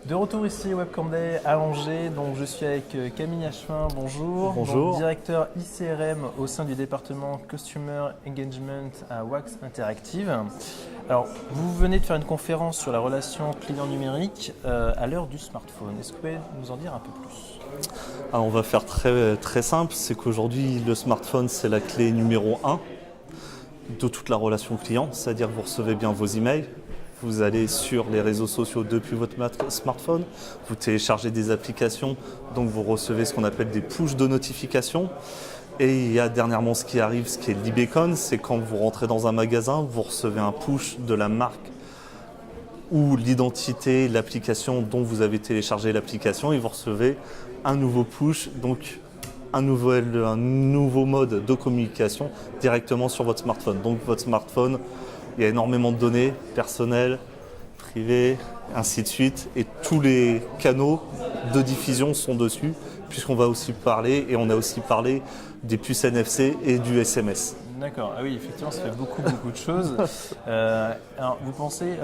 De retour ici au Webcam Day à Angers, donc je suis avec Camille Achevin, bonjour. Bonjour. Donc, directeur ICRM au sein du département Customer Engagement à Wax Interactive. Alors, vous venez de faire une conférence sur la relation client numérique à l'heure du smartphone. Est-ce que vous pouvez nous en dire un peu plus ? Alors on va faire très simple, c'est qu'aujourd'hui le smartphone c'est la clé numéro 1 de toute la relation client, c'est-à-dire que vous recevez bien vos emails, vous allez sur les réseaux sociaux depuis votre smartphone, vous téléchargez des applications, donc vous recevez ce qu'on appelle des push de notification. Et il y a dernièrement ce qui arrive, ce qui est l'e-beacon, c'est quand vous rentrez dans un magasin, vous recevez un push de la marque ou l'identité, l'application dont vous avez téléchargé l'application et vous recevez un nouveau push, donc un nouveau mode de communication directement sur votre smartphone. Donc votre smartphone, il y a énormément de données personnelles, privées, ainsi de suite, et tous les canaux de diffusion sont dessus, puisqu'on va aussi parler, et on a aussi parlé des puces NFC et du SMS. D'accord, ah oui, effectivement, ça fait beaucoup de choses. Alors, vous pensez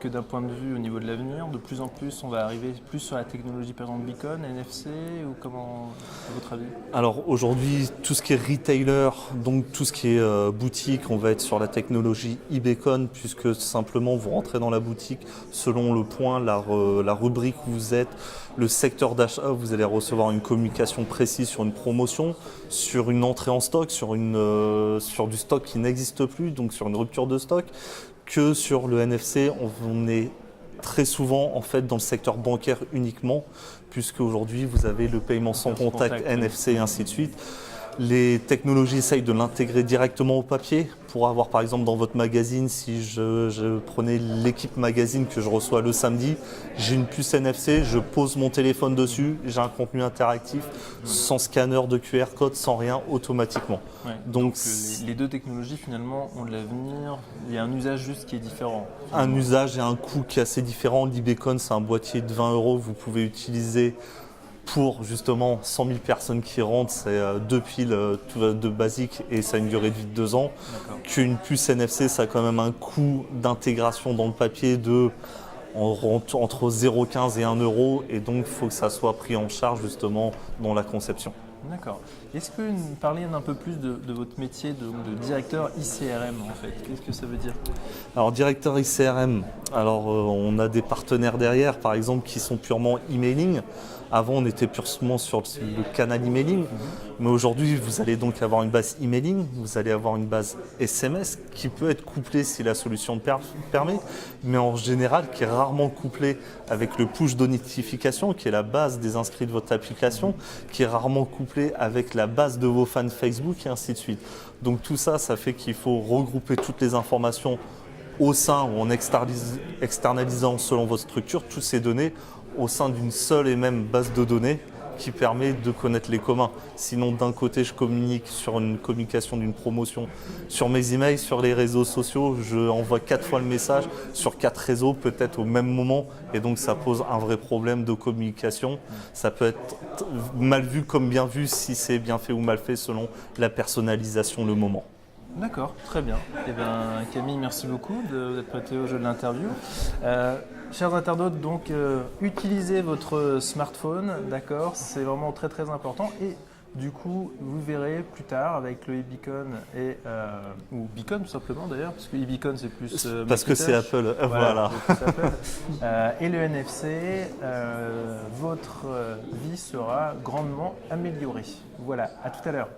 que d'un point de vue au niveau de l'avenir, de plus en plus, on va arriver plus sur la technologie, par exemple, beacon, NFC, ou comment, à votre avis ? Alors aujourd'hui, tout ce qui est retailer, donc tout ce qui est boutique, on va être sur la technologie e-beacon, puisque simplement vous rentrez dans la boutique, selon le point, la rubrique où vous êtes, le secteur d'achat, vous allez recevoir une communication précise sur une promotion, sur une entrée en stock, sur du stock qui n'existe plus, donc sur une rupture de stock, que sur le NFC, on est très souvent en fait dans le secteur bancaire uniquement, puisque aujourd'hui vous avez le paiement sans contact, NFC et ainsi de suite. Les technologies essayent de l'intégrer directement au papier pour avoir par exemple dans votre magazine, si je prenais l'équipe magazine que je reçois le samedi, j'ai une puce NFC, je pose mon téléphone dessus, j'ai un contenu interactif sans scanner de QR code, sans rien, automatiquement. Ouais, donc les deux technologies finalement ont de l'avenir, il y a un usage juste qui est différent. Un usage et un coût qui est assez différent. L'e-beacon c'est un boîtier de 20 €, vous pouvez utiliser pour justement 100 000 personnes qui rentrent, c'est 2 piles de basique et ça a une durée de vie de 2 ans. Qu'une puce NFC, ça a quand même un coût d'intégration dans le papier entre 0,15 et 1 € et donc il faut que ça soit pris en charge justement dans la conception. D'accord. Est-ce que vous parlez un peu plus de votre métier de directeur ICRM en fait ? Qu'est-ce que ça veut dire ? Alors directeur ICRM, on a des partenaires derrière par exemple qui sont purement emailing. Avant on était purement sur le canal emailing, mais aujourd'hui vous allez donc avoir une base emailing, vous allez avoir une base SMS qui peut être couplée si la solution le permet, mais en général qui est rarement couplée avec le push de notification qui est la base des inscrits de votre application, qui est rarement couplée avec la base de vos fans Facebook et ainsi de suite. Donc tout ça, ça fait qu'il faut regrouper toutes les informations au sein ou en externalisant selon votre structure toutes ces données au sein d'une seule et même base de données qui permet de connaître les communs. Sinon, d'un côté, je communique sur une communication d'une promotion sur mes emails, sur les réseaux sociaux, je envoie 4 fois le message sur 4 réseaux, peut-être au même moment, et donc ça pose un vrai problème de communication. Ça peut être mal vu comme bien vu si c'est bien fait ou mal fait selon la personnalisation, le moment. D'accord, très bien. Eh bien, Camille, merci beaucoup d'être prêté au jeu de l'interview. Chers internautes, donc utilisez votre smartphone, d'accord, c'est vraiment très important. Et du coup, vous verrez plus tard avec le e-beacon ou beacon tout simplement d'ailleurs, parce que e-beacon c'est plus parce que c'est Apple, voilà. Et le NFC, votre vie sera grandement améliorée. Voilà, à tout à l'heure.